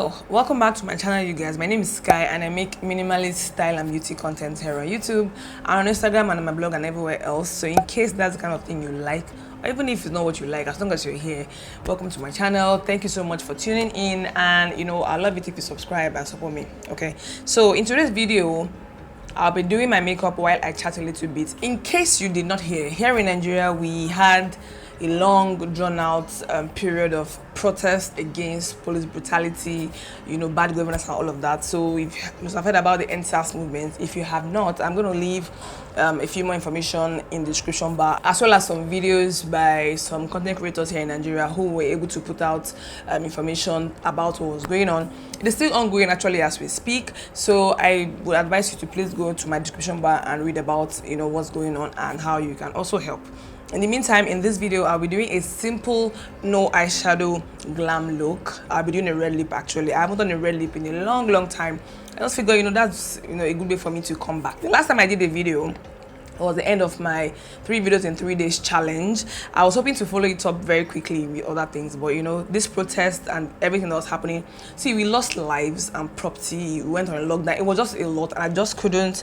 So welcome back to my channel, you guys. My name is Sky and I make minimalist style and beauty content here on YouTube and on Instagram and on my blog and everywhere else. So in case that's the kind of thing you like, or even if it's not what you like, as long as you're here, welcome to my channel. Thank you so much for tuning in, and I love it if you subscribe and support me. Okay, so in today's video I'll be doing my makeup while I chat a little bit. In case you did not hear, here in Nigeria we had a long drawn-out period of protest against police brutality, bad governance and all of that. So if you must have heard about the SARS movement. If you have not, I'm going to leave a few more information in the description bar, as well as some videos by some content creators here in Nigeria who were able to put out information about what was going on. It is still ongoing actually as we speak, so I would advise you to please go to my description bar and read about what's going on and how you can also help. In the meantime, in this video, I'll be doing a simple no eyeshadow glam look. I'll be doing a red lip actually. I haven't done a red lip in a long time. I just figure, that's a good way for me to come back. The last time I did a video was the end of my 3 videos in 3 days challenge. I was hoping to follow it up very quickly with other things, but this protest and everything that was happening. See, we lost lives and property. We went on a lockdown. It was just a lot, and I just couldn't,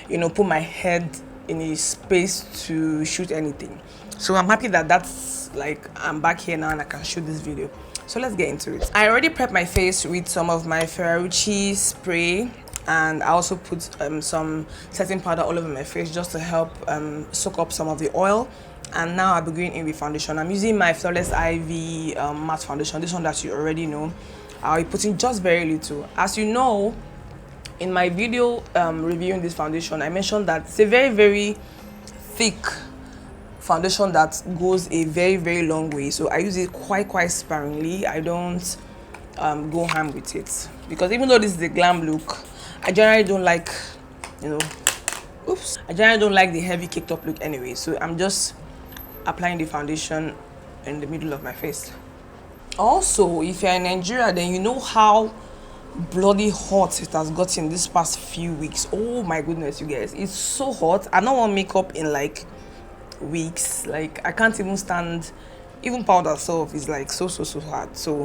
put my head in a space to shoot anything. So I'm happy that I'm back here now and I can shoot this video. So let's get into it. I already prepped my face with some of my Ferrari spray, and I also put some setting powder all over my face just to help soak up some of the oil. And now I'll be going in with foundation. I'm using my Flawless Ivy matte foundation, this one that you already know. I'll be putting just very little. As you know, in my video reviewing this foundation, I mentioned that it's a very thick foundation that goes a very long way, so I use it quite sparingly. I don't go ham with it, because even though this is a glam look, I generally don't like I generally don't like the heavy caked up look anyway. So I'm just applying the foundation in the middle of my face. Also, if you're in Nigeria, then you know how bloody hot it has gotten this past few weeks. Oh my goodness, you guys, it's so hot. I don't want makeup in weeks. I can't even stand, even powder itself is so hard. So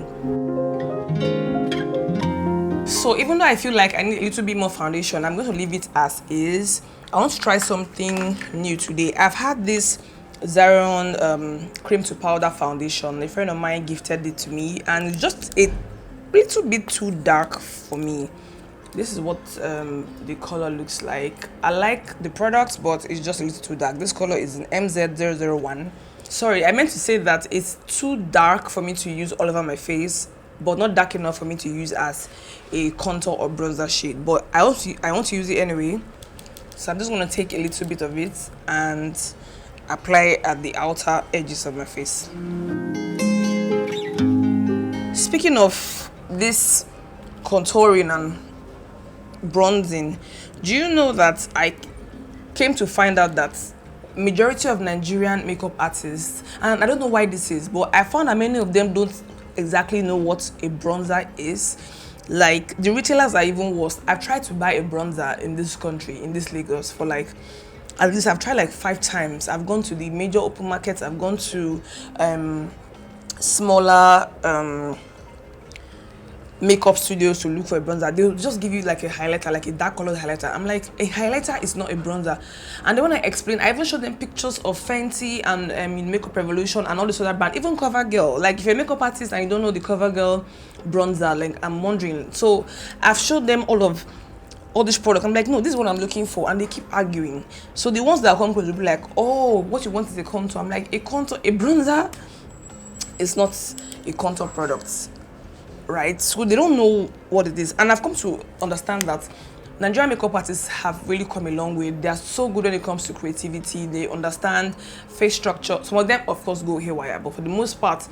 even though I feel like I need a little bit more foundation, I'm going to leave it as is. I want to try something new today. I've had this Zaron cream to powder foundation. A friend of mine gifted it to me, and it's just a little bit too dark for me. This is what the color looks like. I like the product, but it's just a little too dark. This color is an MZ001. Sorry, I meant to say that it's too dark for me to use all over my face, but not dark enough for me to use as a contour or bronzer shade. But I want to use it anyway, so I'm just going to take a little bit of it and apply it at the outer edges of my face. Speaking of this contouring and bronzing, do you know that I came to find out that majority of Nigerian makeup artists, and I don't know why this is, but I found that many of them don't exactly know what a bronzer is. The retailers are even worse. I've tried to buy a bronzer in this country, in this Lagos, for at least I've tried 5 times. I've gone to the major open markets, I've gone to smaller makeup studios to look for a bronzer. They'll just give you a highlighter, a dark colored highlighter. I'm like, a highlighter is not a bronzer. And then when I explain, I even showed them pictures of Fenty and Makeup Revolution and all this other brand, even CoverGirl. If you're a makeup artist and you don't know the CoverGirl bronzer, I'm wondering. So I've showed them all this product. I'm like, no, this is what I'm looking for, and they keep arguing. So the ones that come close will be like, oh, what you want is a contour. I'm like, a bronzer is not a contour product, right? So they don't know what it is. And I've come to understand that Nigerian makeup artists have really come a long way. They are so good when it comes to creativity. They understand face structure. Some of them, of course, go haywire, but for the most part,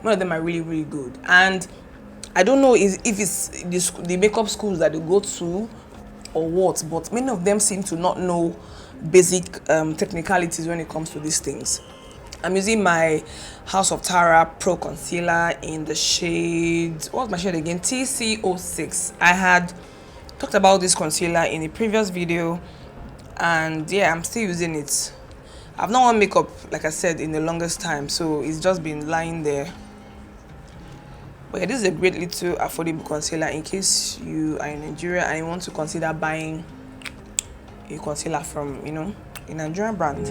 one of them are really good. And I don't know if it's the makeup schools that they go to or what, but many of them seem to not know basic technicalities when it comes to these things. I'm using my House of Tara Pro Concealer in the shade, what's my shade again? TC06. I had talked about this concealer in a previous video, and yeah, I'm still using it. I've not worn makeup, like I said, in the longest time, so it's just been lying there. But yeah, this is a great little affordable concealer in case you are in Nigeria and you want to consider buying a concealer from, you know, a Nigerian brand.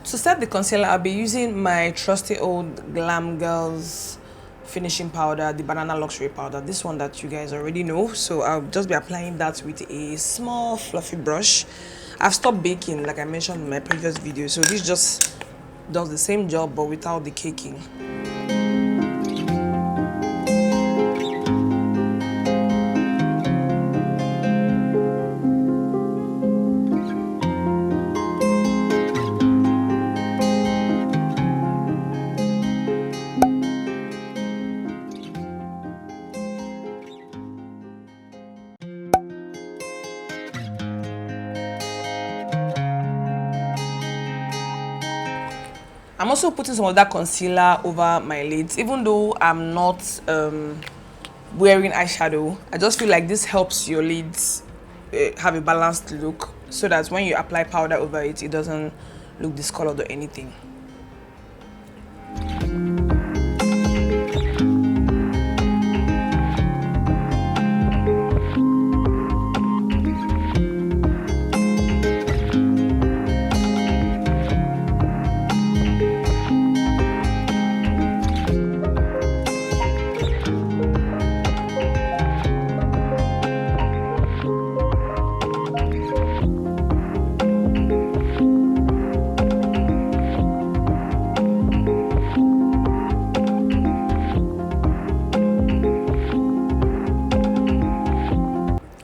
To set the concealer, I'll be using my trusty old GLAM Girls finishing powder, the banana luxury powder, this one that you guys already know. So I'll just be applying that with a small fluffy brush. I've stopped baking, like I mentioned in my previous video, so this just does the same job but without the caking. I'm also putting some of that concealer over my lids, even though I'm not wearing eyeshadow. I just feel like this helps your lids have a balanced look, so that when you apply powder over it, it doesn't look discolored or anything.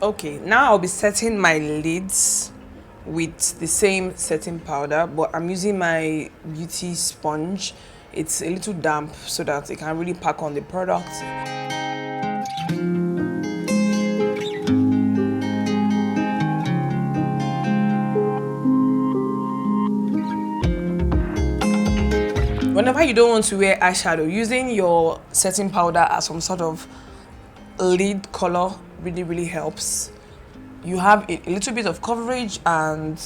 Okay, now I'll be setting my lids with the same setting powder, but I'm using my beauty sponge. It's a little damp so that it can really pack on the product. Whenever you don't want to wear eyeshadow, using your setting powder as some sort of lid color really helps. You have a little bit of coverage and,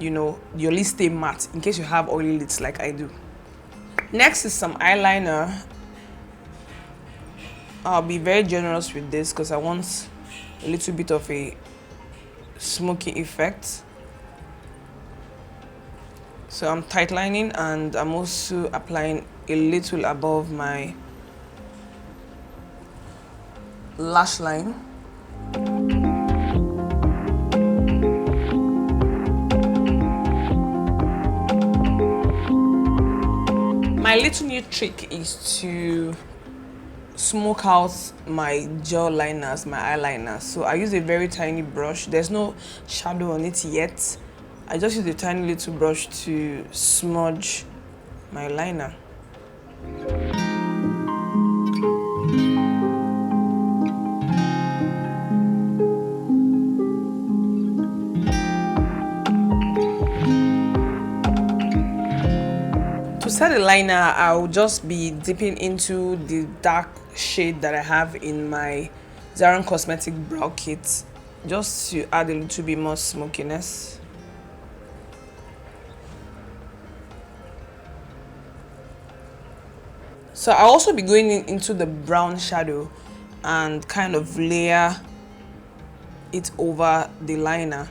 you know, your lids stay matte in case you have oily lids like I do. Next is some eyeliner. I'll be very generous with this because I want a little bit of a smoky effect. So I'm tightlining and I'm also applying a little above my lash line. My little new trick is to smoke out my gel liners, my eyeliner. So I use a very tiny brush. There's no shadow on it yet. I just use a tiny little brush to smudge my liner. To set the liner, I'll just be dipping into the dark shade that I have in my Zara Cosmetic Brow Kit, just to add a little bit more smokiness. So I'll also be going into the brown shadow and kind of layer it over the liner.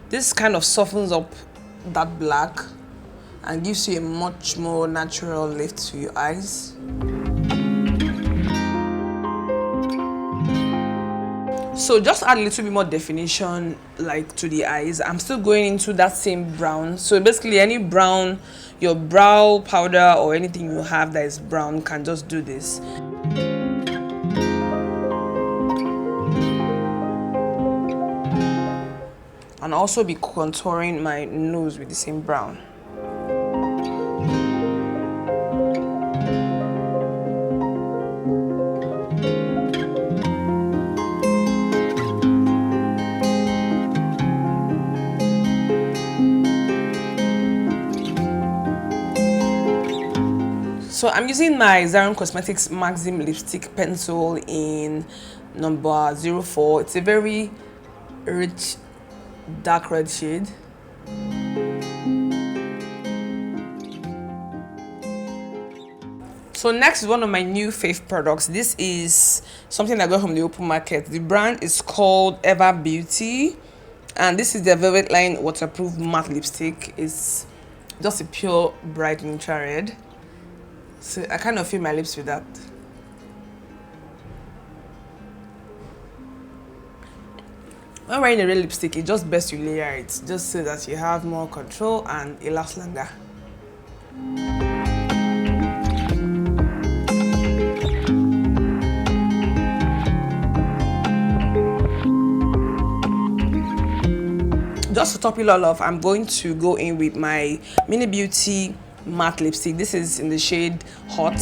This kind of softens up that black and gives you a much more natural lift to your eyes. So just add a little bit more definition, like, to the eyes. I'm still going into that same brown. So basically any brown, your brow powder or anything you have that is brown can just do this. And also be contouring my nose with the same brown. So I'm using my Zaron Cosmetics Maxim lipstick pencil in number 04. It's a very rich dark red shade. So next is one of my new fave products. This is something I got from the open market. The brand is called Ever Beauty, and this is their Velvet Line waterproof matte lipstick. It's just a pure bright neutral red. So I kind of fill my lips with that. When wearing a red lipstick, it's just best you layer it, just so that you have more control and it lasts longer. Just to top it all off, I'm going to go in with my Mini Beauty matte lipstick. This is in the shade Hot.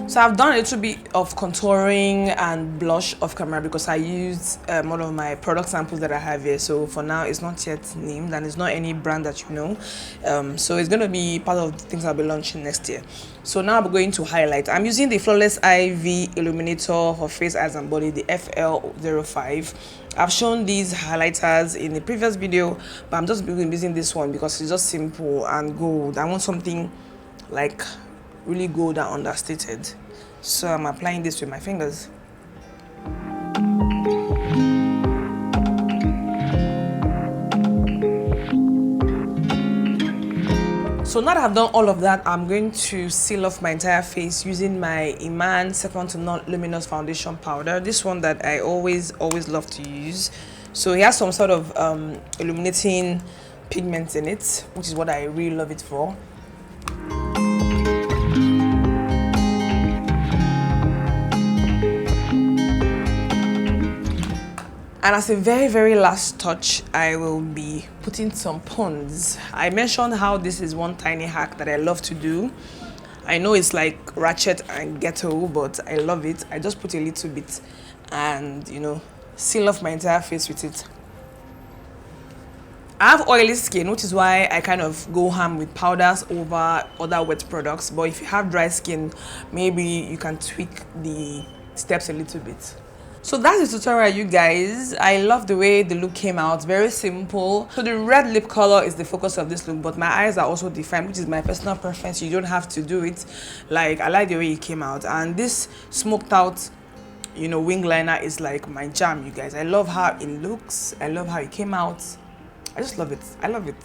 So I've done a little bit of contouring and blush off camera because I used one of my product samples that I have here. So for now, it's not yet named and it's not any brand that you know. So it's going to be part of the things I'll be launching next year. So now I'm going to highlight. I'm using the Flawless IV Illuminator for face, eyes and body, the FL05. I've shown these highlighters in the previous video, but I'm just using this one because it's just simple and gold. I want something like really gold and understated. So I'm applying this with my fingers. So now that I've done all of that, I'm going to seal off my entire face using my Iman Second to None Luminous Foundation Powder. This one that I always love to use. So it has some sort of illuminating pigments in it, which is what I really love it for. And as a very last touch, I will be putting some pons. I mentioned how this is one tiny hack that I love to do. I know it's like ratchet and ghetto, but I love it. I just put a little bit and, you know, seal off my entire face with it. I have oily skin, which is why I kind of go ham with powders over other wet products. But if you have dry skin, maybe you can tweak the steps a little bit. So that's the tutorial, you guys. I love the way the look came out. Very simple. So the red lip color is the focus of this look, but my eyes are also defined, which is my personal preference. You don't have to do it. Like, I like the way it came out. And this smoked out, you know, wing liner is like my jam, you guys. I love how it looks. I love how it came out. I just love it. I love it.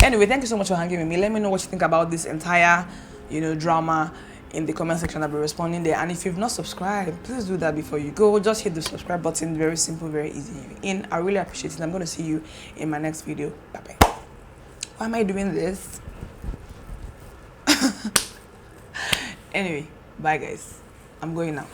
Anyway, thank you so much for hanging with me. Let me know what you think about this entire, you know, drama in the comment section. I'll be responding there. And if you've not subscribed, please do that before you go. Just hit the subscribe button. Very simple, very easy. I really appreciate it. I'm going to see you in my next video. Bye bye. Why am I doing this? Anyway, bye guys. I'm going now.